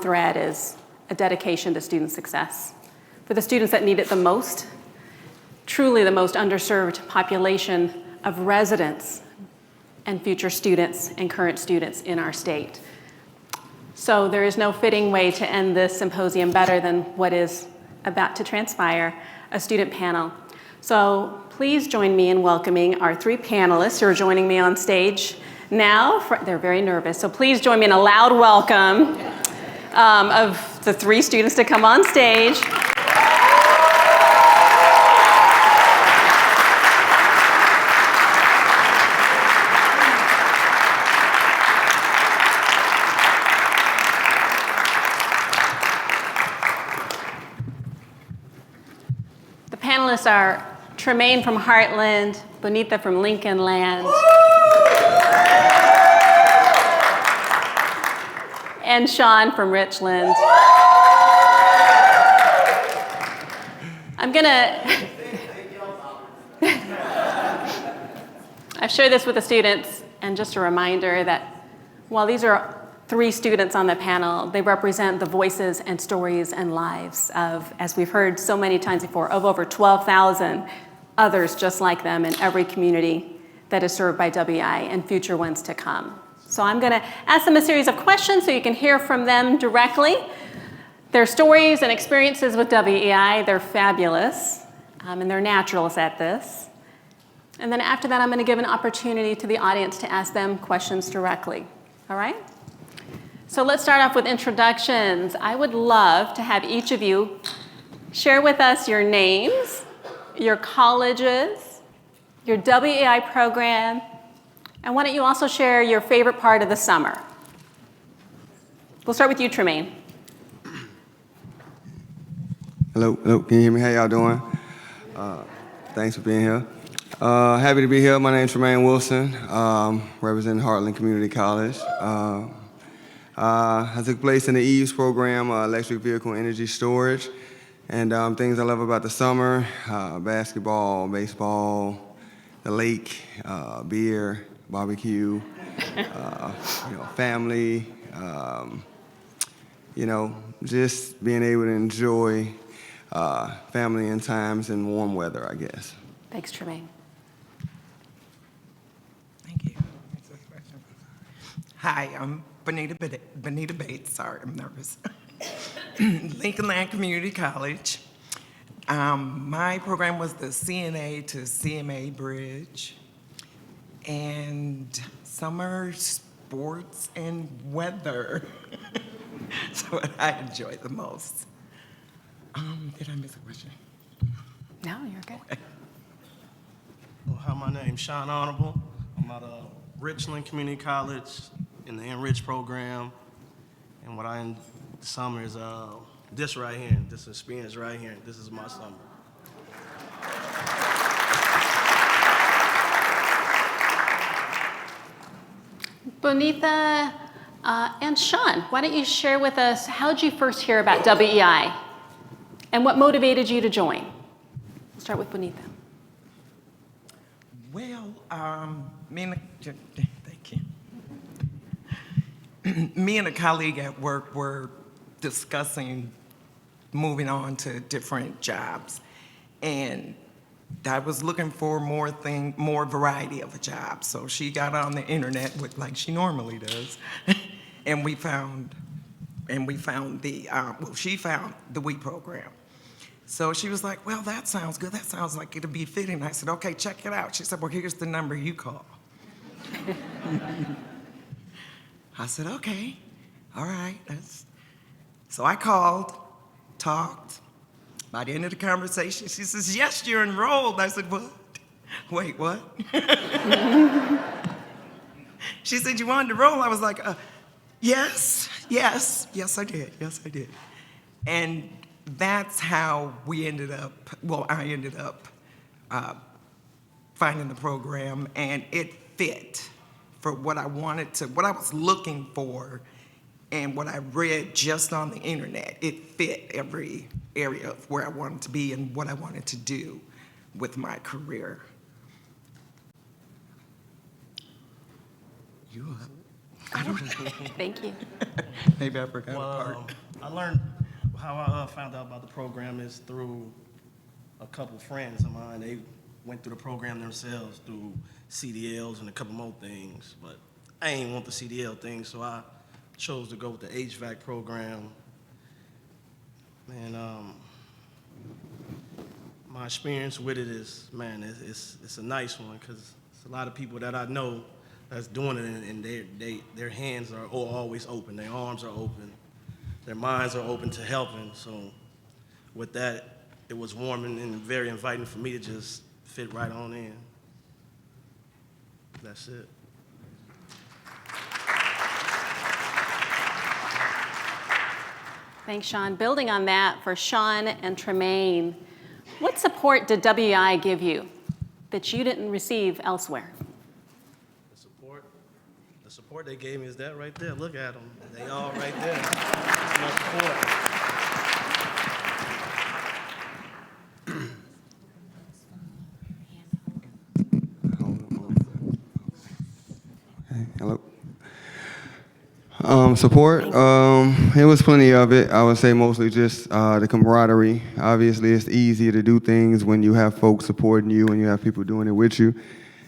thread is a dedication to student success. For the students that need it the most, truly the most underserved population of residents and future students and current students in our state. So there is no fitting way to end this symposium better than what is about to transpire, a student panel. So please join me in welcoming our three panelists who are joining me on stage now. They're very nervous, so please join me in a loud welcome of the three students to come on stage. The panelists are Tremaine from Heartland, Bonita from Lincoln Land, and Sean from Richland. I've shared this with the students, and just a reminder that while these are three students on the panel, they represent the voices and stories and lives of, as we've heard so many times before, of over 12,000 others just like them in every community that is served by WEI and future ones to come. So I'm going to ask them a series of questions so you can hear from them directly. Their stories and experiences with WEI, they're fabulous, and they're naturals at this. And then after that, I'm going to give an opportunity to the audience to ask them questions directly. All right? So let's start off with introductions. I would love to have each of you share with us your names, your colleges, your WEI program, and why don't you also share your favorite part of the summer? We'll start with you, Tremaine. Hello, can you hear me? How y'all doing? Thanks for being here. Happy to be here. My name is Tremaine Wilson, representing Heartland Community College. I took place in the EU's program, electric vehicle energy storage, and things I love about the summer, basketball, baseball, the lake, beer, barbecue, family, just being able to enjoy family and times in warm weather, I guess. Thanks, Tremaine. Thank you. Hi, I'm Bonita Bates. Sorry, I'm nervous. Lincoln Land Community College. My program was the CNA to CMA Bridge, and summer sports and weather. That's what I enjoy the most. Did I miss a question? No, you're good. Okay. Well, hi, my name's Sean Honorable. I'm at Richland Community College in the Enrich program. And what I enjoy the summer is this right here, this experience right here. This is my summer. Bonita and Sean, why don't you share with us, how did you first hear about WEI and what motivated you to join? We'll start with Bonita. Well, thank you. Me and a colleague at work were discussing moving on to different jobs, and I was looking for more variety of a job. So she got on the internet like she normally does, and we found the she found the WEI program. So she was like, well, that sounds good. That sounds like it'll be fitting. I said, okay, check it out. She said, well, here's the number you call. I said, okay, all right. So I called, talked. By the end of the conversation, she says, yes, you're enrolled. I said, what? Wait, what? She said, you wanted to enroll? I was like, yes, I did. And that's how I ended up finding the program, and it fit for what I was looking for, and what I read just on the internet. It fit every area of where I wanted to be and what I wanted to do with my career. You up? Thank you. Maybe I forgot a part. I learned how I found out about the program is through a couple friends of mine. They went through the program themselves through CDLs and a couple more things, but I ain't want the CDL thing, so I chose to go with the HVAC program. And my experience with it is, man, it's a nice one, because it's a lot of people that I know that's doing it, and their hands are always open, their arms are open, their minds are open to helping. So with that, it was warming and very inviting for me to just fit right on in. That's it. Thanks, Sean. Building on that, for Sean and Tremaine, what support did WEI give you that you didn't receive elsewhere? The support they gave me is that right there. Look at them. They all right there. That's my support. Hello. Support, it was plenty of it. I would say mostly just the camaraderie. Obviously, it's easier to do things when you have folks supporting you and you have people doing it with you.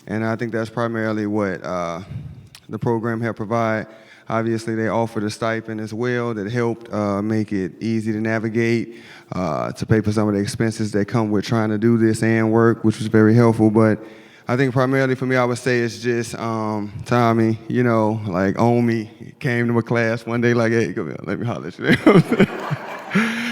And I think that's primarily what the program helped provide. Obviously, they offered a stipend as well that helped make it easy to navigate, to pay for some of the expenses that come with trying to do this and work, which was very helpful. But I think primarily for me, I would say it's just Tommy, you know, like Omi came to my class one day like, hey, come here, let me holler at you.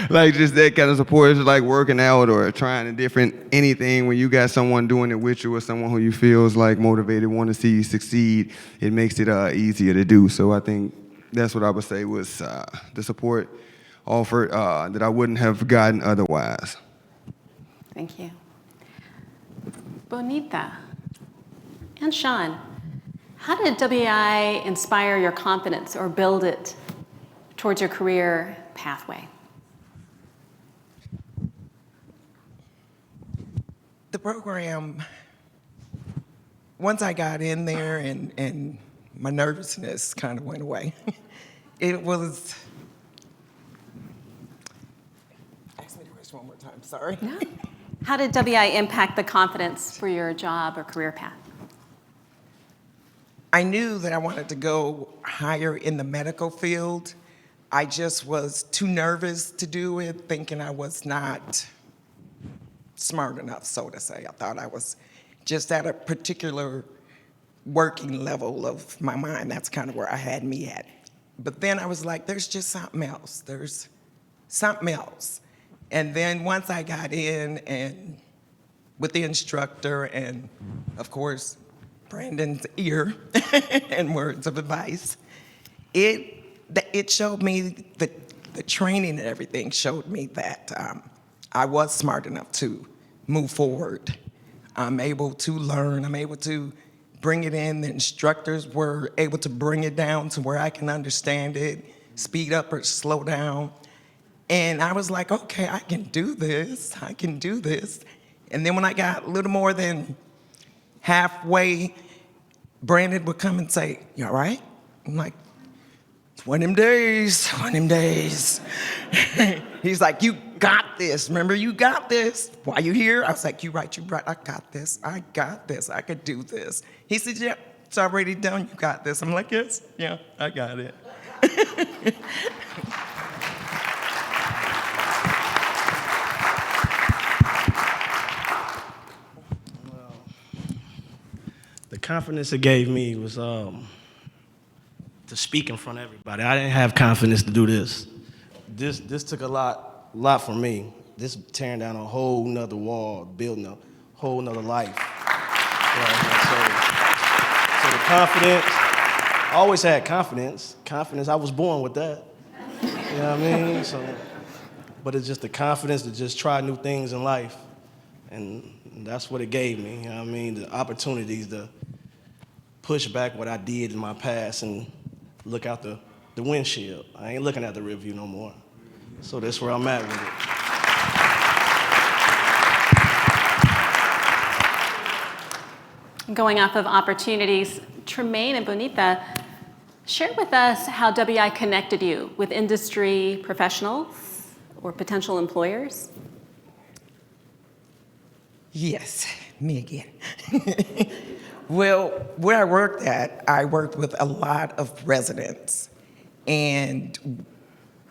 Like just that kind of support. It's like working out or trying a different anything when you got someone doing it with you or someone who you feel is like motivated, want to see you succeed, it makes it easier to do. So I think that's what I would say was the support offered that I wouldn't have gotten otherwise. Thank you. Bonita and Sean, how did WEI inspire your confidence or build it towards your career pathway? The program, once I got in there and my nervousness kind of went away, it was, ask me the question one more time, sorry. Yeah. How did WEI impact the confidence for your job or career path? I knew that I wanted to go higher in the medical field. I just was too nervous to do it, thinking I was not smart enough, so to say. I thought I was just at a particular working level of my mind. That's kind of where I had me at. But then I was like, there's just something else. There's something else. And then once I got in and with the instructor and, of course, Brandon's ear and words of advice, it showed me, the training and everything showed me that I was smart enough to move forward. I'm able to learn, I'm able to bring it in. The instructors were able to bring it down to where I can understand it, speed up or slow down. And I was like, okay, I can do this, I can do this. And then when I got a little more than halfway, Brandon would come and say, you all right? I'm like, it's one of them days, one of them days. He's like, you got this, remember, you got this. Why you here? I was like, you right, I got this, I could do this. He said, yeah, it's already done, you got this. I'm like, yes, yeah, I got it. The confidence it gave me was to speak in front of everybody. I didn't have confidence to do this. This took a lot for me. This tearing down a whole nother wall, building a whole nother life. So the confidence, I always had confidence. Confidence, I was born with that. You know what I mean? But it's just the confidence to just try new things in life. And that's what it gave me, you know what I mean? The opportunities to push back what I did in my past and look out the windshield. I ain't looking at the rear view no more. So that's where I'm at with it. Going off of opportunities, Tremaine and Bonita, Share with us how WEI connected you with industry professionals or potential employers. Yes, me again. Well, where I worked at, I worked with a lot of residents. And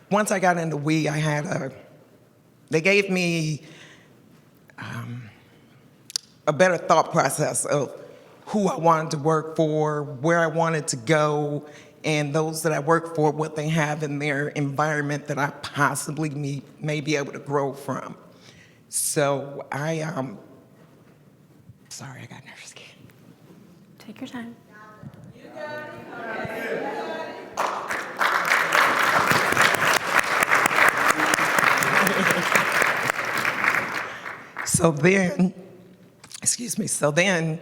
once I got into WEI, they gave me a better thought process of who I wanted to work for, where I wanted to go, and those that I work for, what they have in their environment that I possibly may be able to grow from. So sorry, I got nervous again. Take your time. So then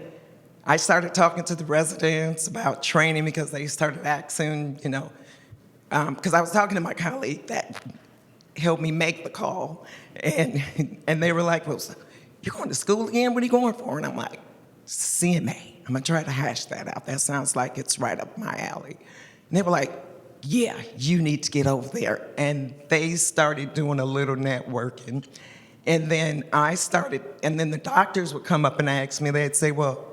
I started talking to the residents about training because they started asking, because I was talking to my colleague that helped me make the call, and they were like, well, you're going to school again? What are you going for? And I'm like, CMA. I'm going to try to hash that out. That sounds like it's right up my alley. And they were like, yeah, you need to get over there. And they started doing a little networking. And then and then the doctors would come up and ask me, they'd say, well,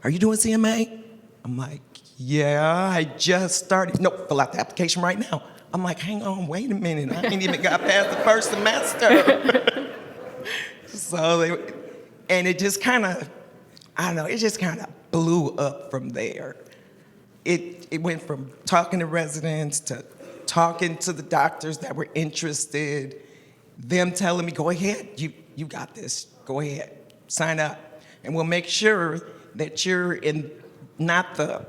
are you doing CMA? I'm like, yeah, I just started. No, fill out the application right now. I'm like, hang on, wait a minute. I ain't even got past the first semester. And it just kind of, it just kind of blew up from there. It went from talking to residents to talking to the doctors that were interested, them telling me, go ahead, you got this, go ahead, sign up. And we'll make sure that you're in not the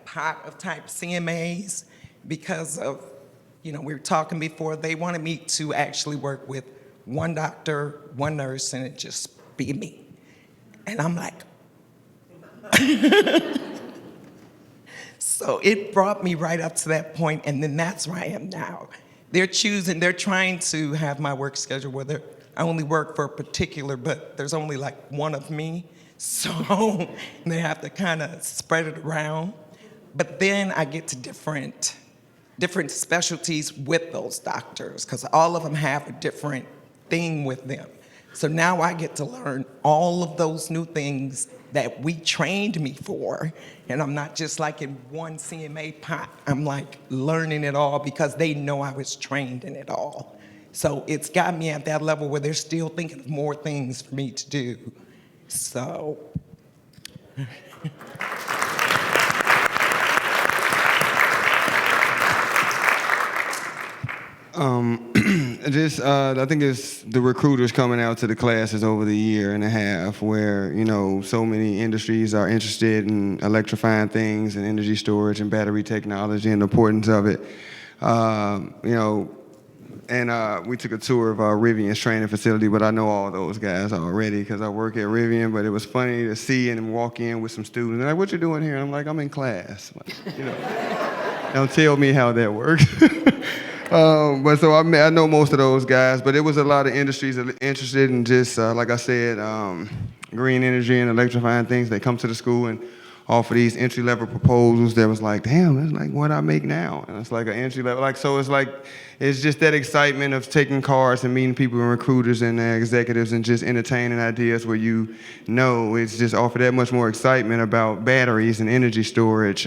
pot of type CMAs because of, we were talking before, they wanted me to actually work with one doctor, one nurse, and it just be me. And I'm like, so it brought me right up to that point, and then that's where I am now. They're trying to have my work schedule where I only work for a particular, but there's only one of me, so they have to kind of spread it around. But then I get to different specialties with those doctors, because all of them have a different thing with them. So now I get to learn all of those new things that we trained me for, and I'm not just in one CMA pot. I'm learning it all because they know I was trained in it all. So it's got me at that level where they're still thinking of more things for me to do. So. I think it's the recruiters coming out to the classes over the year and a half where, so many industries are interested in electrifying things and energy storage and battery technology and the importance of it. We took a tour of Rivian's training facility, but I know all those guys already because I work at Rivian, but it was funny to see and walk in with some students. They're like, what you doing here? And I'm like, I'm in class. Don't tell me how that works. But so I know most of those guys, but it was a lot of industries interested in just, like I said, green energy and electrifying things. They come to the school and offer these entry-level proposals that was like, damn, it's like what I make now. And it's like an entry-level, it's just that excitement of taking cars and meeting people and recruiters and executives and just entertaining ideas where it's just offer that much more excitement about batteries and energy storage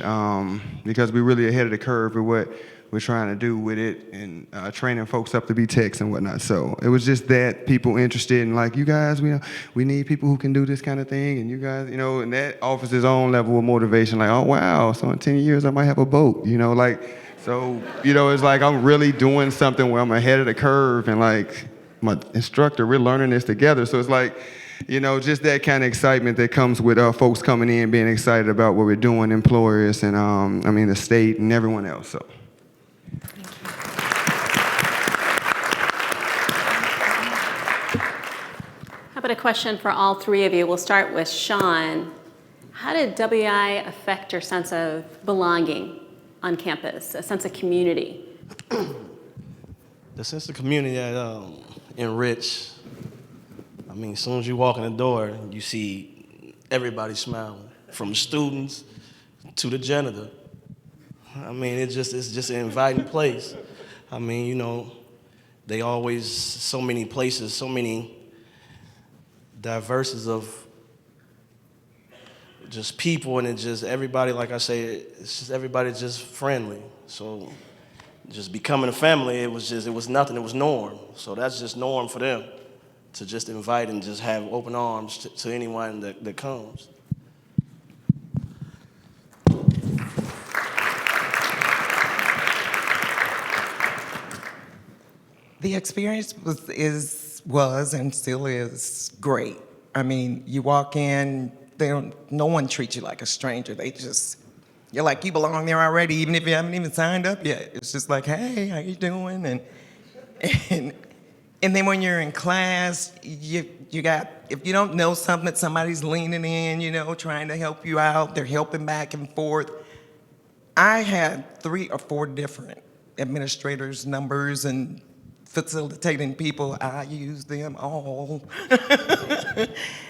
because we're really ahead of the curve with what we're trying to do with it and training folks up to be techs and whatnot. So it was just that people interested in you guys, we need people who can do this kind of thing, and you guys, and that offers its own level of motivation. Oh wow, so in 10 years I might have a boat, So it's I'm really doing something where I'm ahead of the curve, and my instructor, we're learning this together. So it's just that kind of excitement that comes with folks coming in, being excited about what we're doing, employers, and the state and everyone else. So. How about a question for all three of you? We'll start with Sean. How did WEI affect your sense of belonging on campus, a sense of community? The sense of community at Enrich, as soon as you walk in the door, you see everybody smiling, from the students to the janitor. I mean, it's just an inviting place. I mean, you know, they always, so many places, so many diverses of just people, and it just, everybody, like I say, it's just, everybody just friendly. So just becoming a family, it was nothing, it was norm. So that's just norm for them, to just invite and just have open arms to anyone that comes. The experience was and still is great. I mean, you walk in, no one treats you like a stranger. You're like you belong there already, even if you haven't even signed up yet. It's just like, hey, how you doing? And then when you're in class, you got, if you don't know something, somebody's leaning in, you know, trying to help you out. They're helping back and forth. I had 3 or 4 different administrators' numbers and facilitating people. I used them all.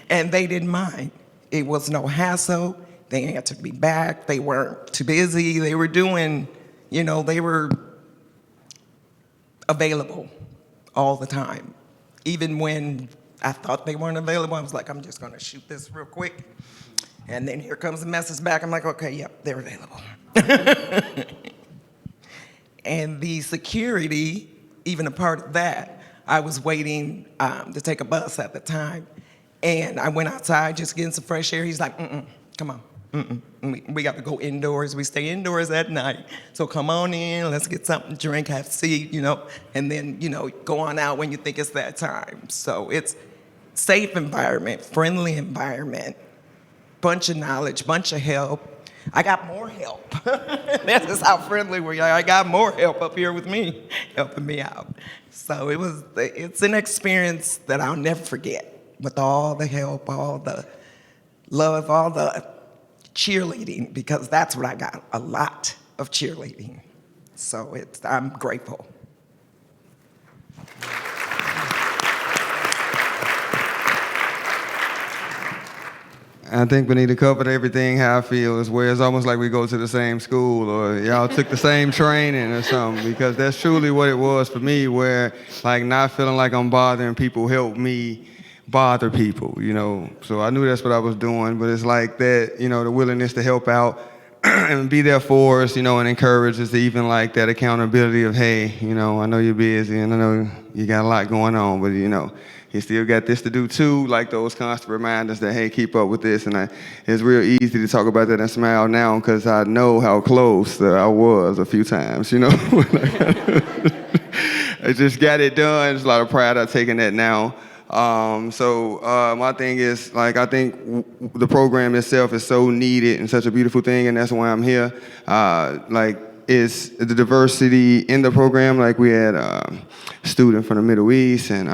And they didn't mind. It was no hassle. They answered me back. They weren't too busy. They were doing, you know, they were available all the time. Even when I thought they weren't available, I was like, I'm just gonna shoot this real quick. And then here comes the message back. I'm like, okay, yep, they're available. And the security, even a part of that, I was waiting to take a bus at the time. And I went outside just getting some fresh air. He's like, come on, we got to go indoors. We stay indoors at night. So come on in, let's get something to drink, have a seat, you know, and then, you know, go on out when you think it's that time. So it's safe environment, friendly environment, bunch of knowledge, bunch of help. I got more help. That's just how friendly we are. I got more help up here with me, helping me out. So it's an experience that I'll never forget, with all the help, all the love, all the cheerleading, because that's what I got, a lot of cheerleading. So I'm grateful. I think Benita covered everything how I feel, is where it's almost like we go to the same school or y'all took the same training or something, because that's truly what it was for me, where like not feeling like I'm bothering people helped me bother people, you know. So I knew that's what I was doing, but it's like that, you know, the willingness to help out and be there for us, you know, and encourage us to even like that accountability of, hey, you know, I know you're busy and I know you got a lot going on, but you know, you still got this to do too, like those constant reminders that, hey, keep up with this. And it's real easy to talk about that and smile now because I know how close I was a few times, you know. I just got it done. There's a lot of pride I've taken that now. My thing is, like, I think the program itself is so needed and such a beautiful thing, and that's why I'm here. Is the diversity in the program. Like, we had a student from the Middle East and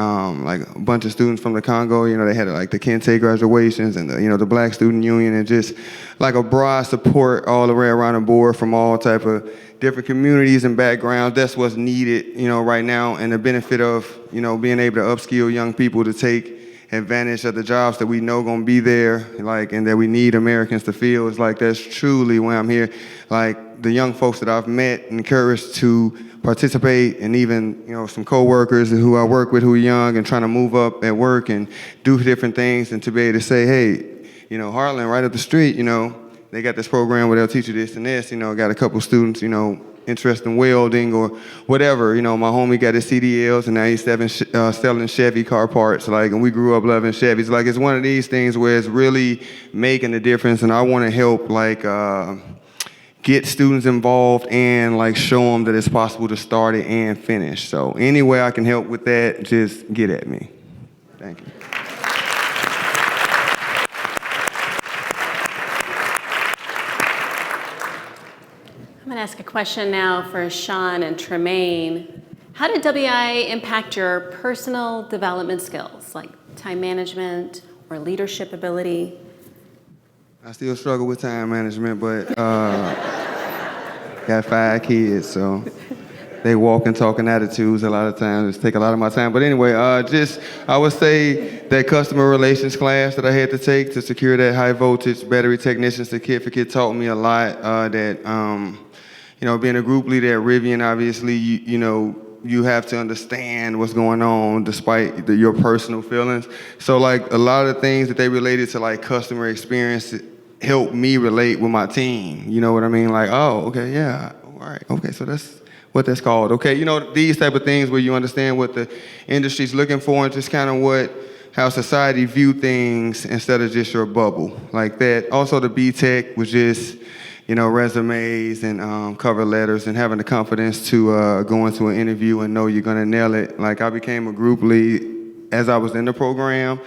like a bunch of students from the Congo. You know, they had like the Kente graduations and the Black Student Union, and just like a broad support all the way around the board from all type of different communities and backgrounds. That's what's needed, you know, right now, and the benefit of, you know, being able to upskill young people to take advantage of the jobs that we know gonna be there, like, and that we need Americans to feel. It's like that's truly why I'm here. Like, the young folks that I've met, encouraged to participate, and even, you know, some coworkers who I work with who are young and trying to move up at work and do different things, and to be able to say, hey, you know, Heartland right up the street, you know, they got this program where they'll teach you this and this, you know, got a couple students, you know, interested in welding or whatever. You know, my homie got his CDLs and now he's selling Chevy car parts, like, and we grew up loving Chevys. Like, it's one of these things where it's really making a difference, and I want to help, like, get students involved and like show them that it's possible to start it and finish. So any way I can help with that, just get at me. Thank you. I'm going to ask a question now for Sean and Tremaine. How did WEI impact your personal development skills, like time management or leadership ability? I still struggle with time management, but got 5 kids, so they walk and talking attitudes a lot of times. It take a lot of my time. But anyway, I would say that customer relations class that I had to take to secure that high voltage battery technician certificate taught me a lot. being a group leader at Rivian, obviously, you have to understand what's going on despite your personal feelings. So like a lot of the things that they related to like customer experience helped me relate with my team. You know what I mean? Like, oh, okay, yeah, all right, okay, so that's what that's called. Okay, these type of things where you understand what the industry's looking for and just kind of how society view things instead of just your bubble like that. Also the B-Tech was just, resumes and cover letters and having the confidence to go into an interview and know you're gonna nail it. Like I became a group lead as I was in the program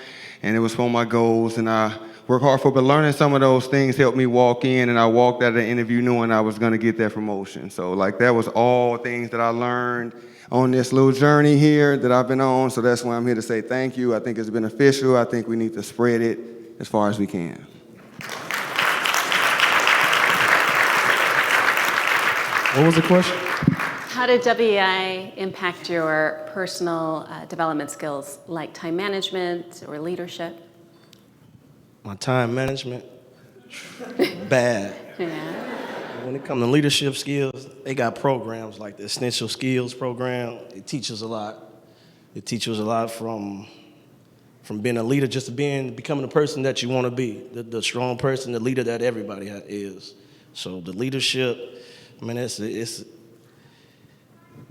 and it was for my goals and I worked hard for it, but learning some of those things helped me walk in and I walked out of the interview knowing I was gonna get that promotion. So like that was all things that I learned on this little journey here that I've been on. So that's why I'm here to say thank you. I think it's beneficial. I think we need to spread it as far as we can. What was the question? How did WEI impact your personal development skills, like time management or leadership? My time management, bad. Yeah. When it comes to leadership skills, they got programs like the Essential Skills program. It teaches a lot. It teaches a lot from being a leader just to becoming the person that you want to be, the strong person, the leader that everybody is. So the leadership, it's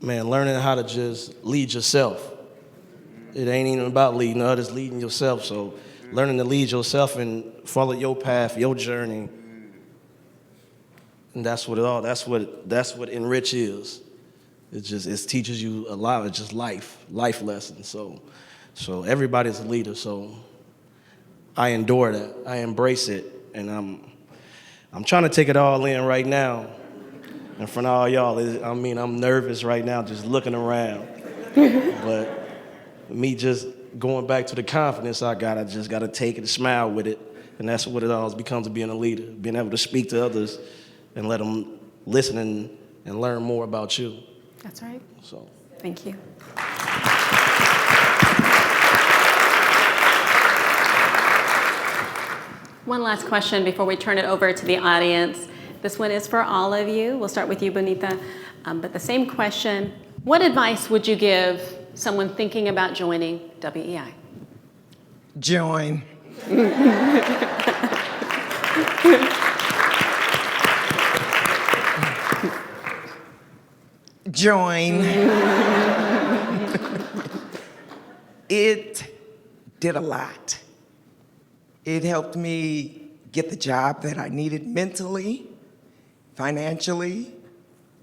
learning how to just lead yourself. It ain't even about leading others, leading yourself. So learning to lead yourself and follow your path, your journey. And that's what Enrich is. It teaches you a lot. It's just life lessons. So everybody's a leader. So I endure that. I embrace it, and I'm trying to take it all in right now. In front of all y'all, I'm nervous right now, just looking around. But me just going back to the confidence I just gotta take it and smile with it, and that's what it all becomes, being a leader, being able to speak to others. And let them listen and learn more about you. That's right. So, thank you. One last question before we turn it over to the audience. This one is for all of you. We'll start with you, Bonita. But the same question, what advice would you give someone thinking about joining WEI? Join. Join. It did a lot. It helped me get the job that I needed mentally, financially.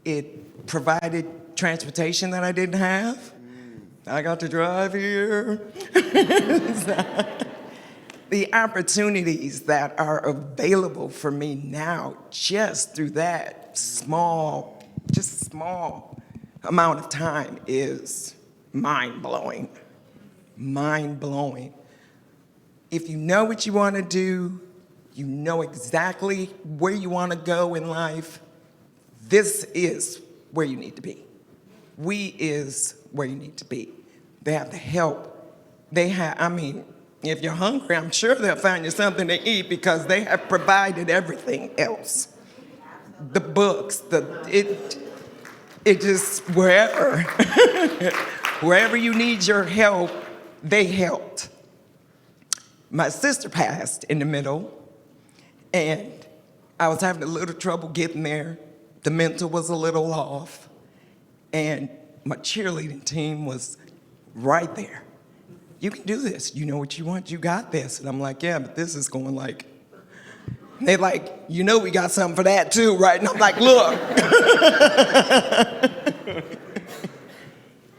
It provided transportation that I didn't have. I got to drive here. The opportunities that are available for me now just through that small amount of time is mind-blowing. Mind-blowing. If you know what you want to do, you know exactly where you want to go in life, this is where you need to be. We is where you need to be. They have the help. If you're hungry, I'm sure they'll find you something to eat because they have provided everything else. The books, it just wherever, wherever you need your help, they helped. My sister passed in the middle, and I was having a little trouble getting there. The mental was a little off, and my cheerleading team was right there. You can do this. You know what you want. You got this. And I'm like, yeah, but this is going like, they're like, we got something for that too, right? And I'm like, look.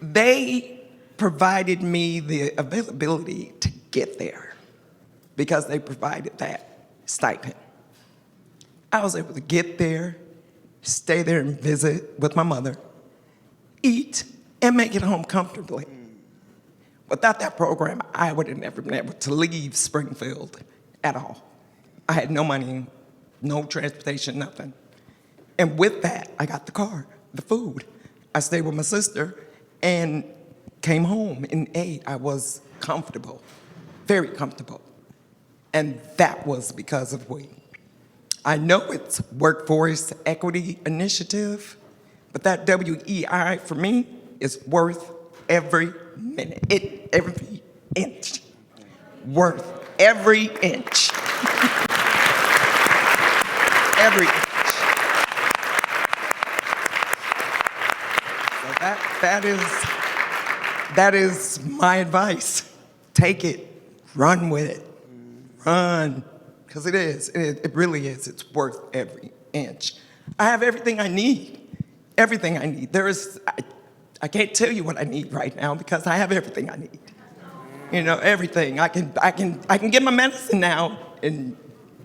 They provided me the availability to get there because they provided that stipend. I was able to get there, stay there and visit with my mother, eat, and make it home comfortably. Without that program, I would have never been able to leave Springfield at all. I had no money, no transportation, nothing. And with that, I got the car, the food. I stayed with my sister and came home and ate. I was comfortable, very comfortable. And that was because of we. I know it's Workforce Equity Initiative, but that WEI for me is worth every minute, every inch. Worth every inch. Every inch. So that is my advice. Take it, run with it, run. Because it is, it really is. It's worth every inch. I have everything I need. Everything I need. I can't tell you what I need right now because I have everything I need. You know, everything. I can get my medicine now and,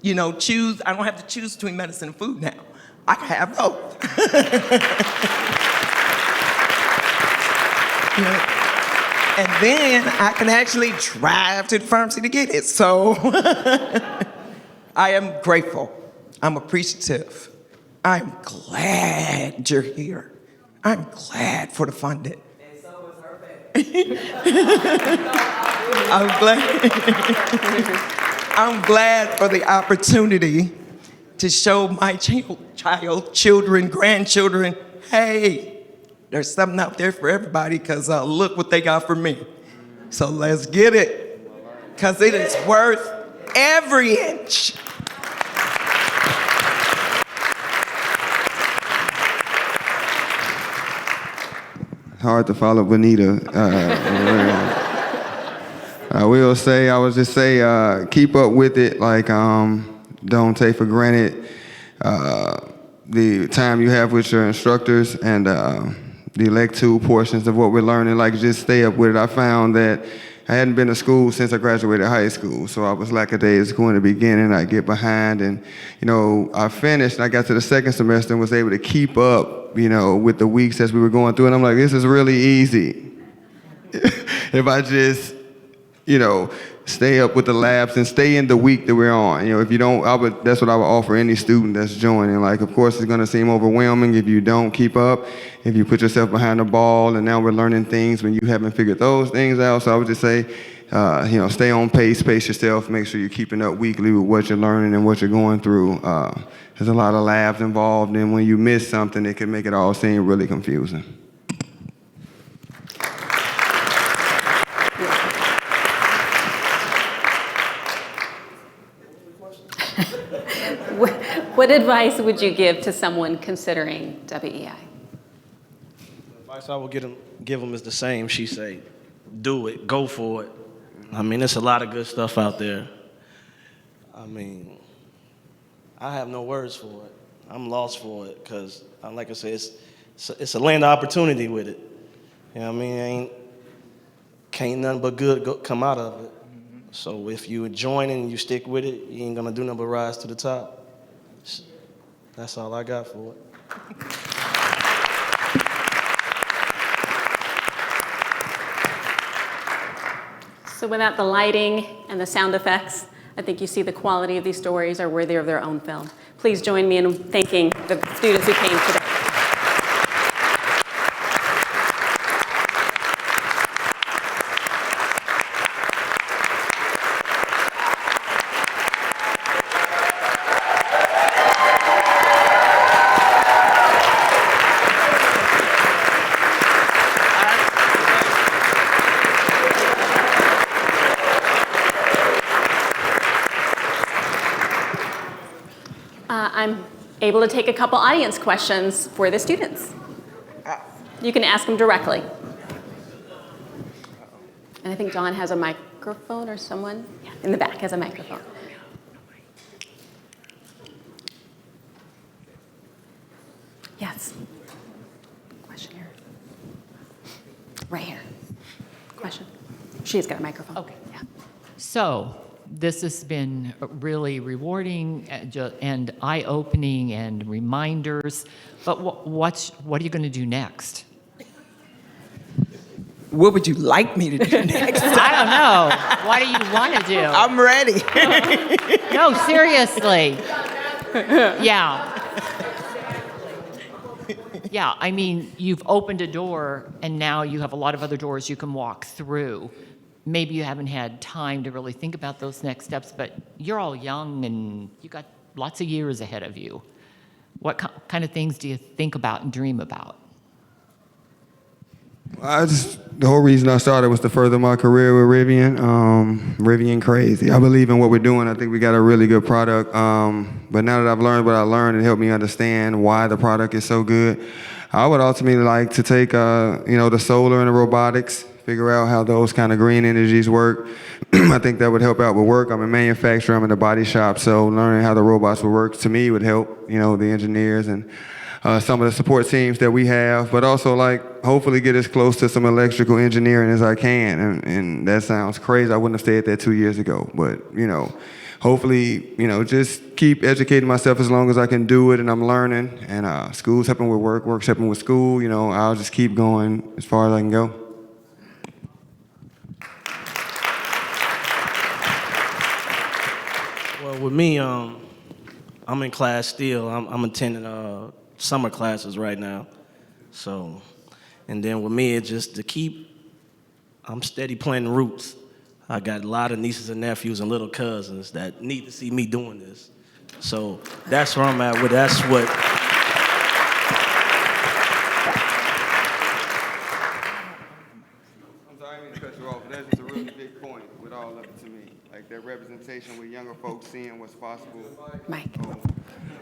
you know, choose. I don't have to choose between medicine and food now. I can have both. You know, and then I can actually drive to the pharmacy to get it. So I am grateful. I'm appreciative. I'm glad you're here. I'm glad for the funding. And so is her family. I'm glad for the opportunity to show my children, grandchildren, hey, there's something out there for everybody because look what they got for me. So let's get it because it is worth every inch. Hard to follow Bonita. I will say, I would just say, keep up with it. Like, don't take for granted the time you have with your instructors and the elective portions of what we're learning. Like, just stay up with it. I found that I hadn't been to school since I graduated high school, so I was lackadaisical in the beginning. I get behind, and you know, I finished. And I got to the second semester and was able to keep up, you know, with the weeks as we were going through. And I'm like, this is really easy if I just, you know, stay up with the labs and stay in the week that we're on. You know, if you don't, that's what I would offer any student that's joining. Like, of course, it's going to seem overwhelming if you don't keep up, if you put yourself behind the ball, and now we're learning things when you haven't figured those things out. So I would just say, you know, stay on pace, pace yourself, make sure you're keeping up weekly with what you're learning and what you're going through. There's a lot of labs involved, and when you miss something, it can make it all seem really confusing. What advice would you give to someone considering WEI? The advice I would give them is the same. She say, do it, go for it. I mean, there's a lot of good stuff out there. I mean, I have no words for it. I'm lost for it because, like I said, it's a land of opportunity with it. You know what I mean? Can't nothing but good come out of it. So if you join and you stick with it, you ain't gonna do nothing but rise to the top. That's all I got for it. So without the lighting and the sound effects, I think you see the quality of these stories are worthy of their own film. Please join me in thanking the students who came today. I'm able to take a couple audience questions for the students. You can ask them directly. And I think John has a microphone, or someone in the back has a microphone. Yes. Question here. Right here. Question. She's got a microphone. Okay. Yeah. So this has been really rewarding and eye-opening and reminders. But what are you going to do next? What would you like me to do next? I don't know. What do you want to do? I'm ready. No, seriously. Yeah. Yeah, I mean, you've opened a door, and now you have a lot of other doors you can walk through. Maybe you haven't had time to really think about those next steps, but you're all young, and you got lots of years ahead of you. What kind of things do you think about and dream about? The whole reason I started was to further my career with Rivian. Rivian crazy. I believe in what we're doing. I think we got a really good product. But now that I've learned what I learned, it helped me understand why the product is so good. I would ultimately like to take, the solar and the robotics, figure out how those kind of green energies work. I think that would help out with work. I'm a manufacturer. I'm in the body shop, so learning how the robots would work to me would help, the engineers and some of the support teams that we have, but also hopefully get as close to some electrical engineering as I can. And that sounds crazy. I wouldn't have said that 2 years ago, but hopefully, just keep educating myself as long as I can do it, and I'm learning. And school's helping with work, work's helping with school. I'll just keep going as far as I can go. Well, with me, I'm in class still. I'm attending summer classes right now. So, and then with me, it's just I'm steady planting roots. I got a lot of nieces and nephews and little cousins that need to see me doing this. So that's where I'm at with, that's what. I'm sorry, I didn't mean to cut you off, but that's just a really big point with all of it to me. Like that representation with younger folks seeing what's possible. Mike.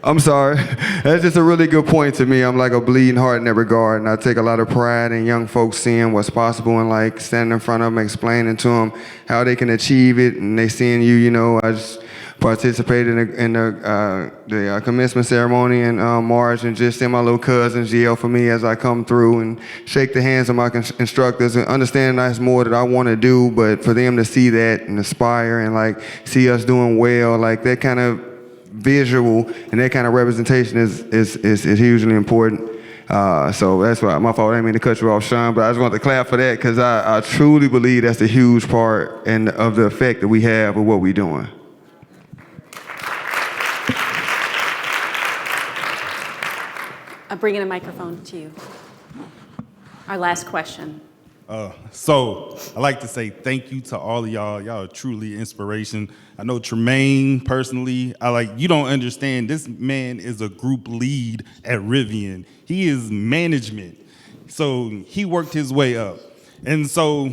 I'm sorry. That's just a really good point to me. I'm like a bleeding heart in that regard, and I take a lot of pride in young folks seeing what's possible and standing in front of them, explaining to them how they can achieve it, and they seeing you. I just participated in the commencement ceremony in March, and just seeing my little cousins yell for me as I come through and shake the hands of my instructors and understand that's more that I want to do, but for them to see that and aspire and see us doing well, that kind of visual and that kind of representation is hugely important. So that's why, my fault, I didn't mean to cut you off, Sean, but I just wanted to clap for that because I truly believe that's a huge part of the effect that we have with what we're doing. I'm bringing a microphone to you. Our last question. So I'd like to say thank you to all of y'all. Y'all are truly inspiration. I know Tremaine personally. You don't understand. This man is a group lead at Rivian. He is management. So he worked his way up. And so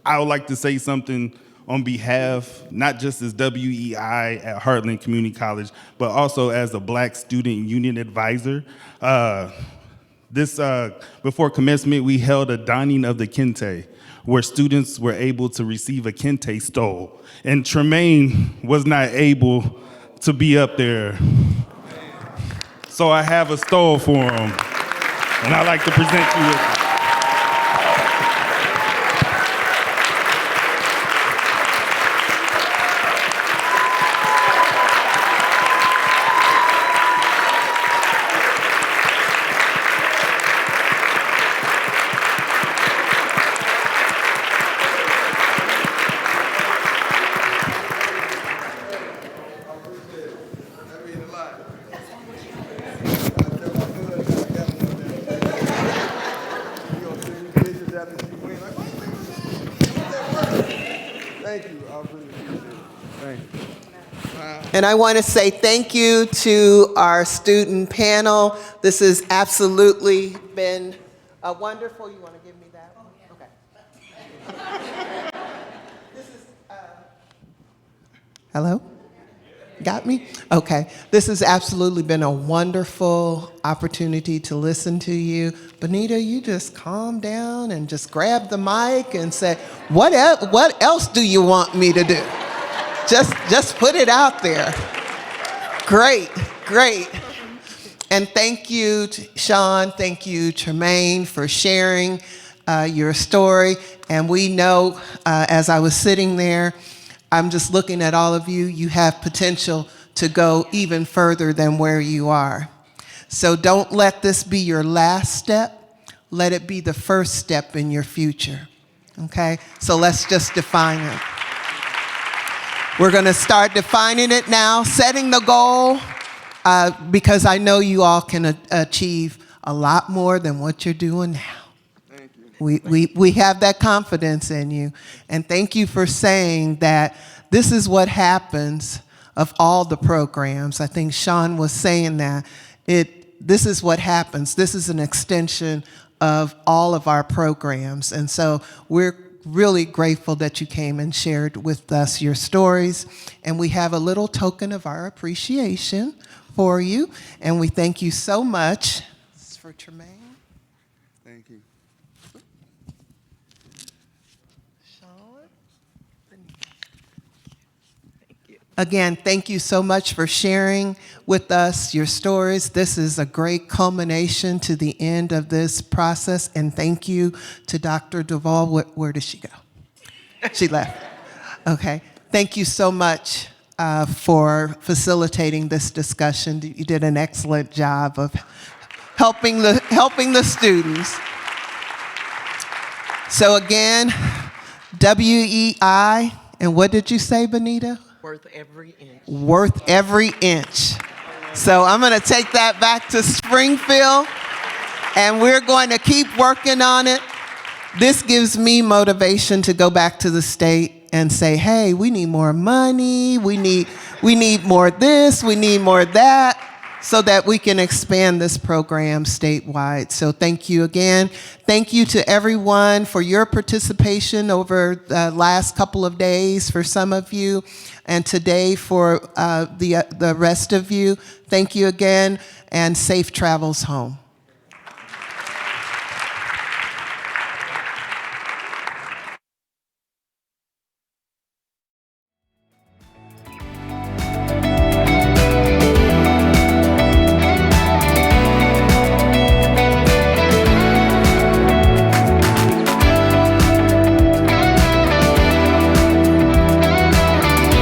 I would like to say something on behalf, not just as WEI at Heartland Community College, but also as a Black Student Union advisor. Before commencement, we held a donning of the kente, where students were able to receive a kente stole. And Tremaine was not able to be up there. So I have a stole for him, and I'd like to present you with it. Thank you. I really appreciate it. Thank you. And I want to say thank you to our student panel. This has absolutely been a wonderful. You want to give me that one? Okay. This is. Hello? Got me? Okay. This has absolutely been a wonderful opportunity to listen to you. Benita, you just calm down and just grab the mic and say, what else do you want me to do? Just put it out there. Great. And thank you, Sean. Thank you, Tremaine, for sharing your story. And we know, as I was sitting there, I'm just looking at all of you. You have potential to go even further than where you are. So don't let this be your last step. Let it be the first step in your future. Okay? So let's just define it. We're going to start defining it now, setting the goal, because I know you all can achieve a lot more than what you're doing now. We have that confidence in you. And thank you for saying that this is what happens of all the programs. I think Sean was saying that. This is what happens. This is an extension of all of our programs. And so we're really grateful that you came and shared with us your stories. And we have a little token of our appreciation for you. And we thank you so much. This is for Tremaine. Thank you. Sean. Again, thank you so much for sharing with us your stories. This is a great culmination to the end of this process. And thank you to Dr. DeVol. Where did she go? She left. Okay. Thank you so much for facilitating this discussion. You did an excellent job of helping the students. So again, WEI, and what did you say, Benita? Worth every inch. Worth every inch. So I'm going to take that back to Springfield, and we're going to keep working on it. This gives me motivation to go back to the state and say, hey, we need more money, we need more this, we need more that, so that we can expand this program statewide. So thank you again. Thank you to everyone for your participation over the last couple of days for some of you, and today for the rest of you. Thank you again, and safe travels home.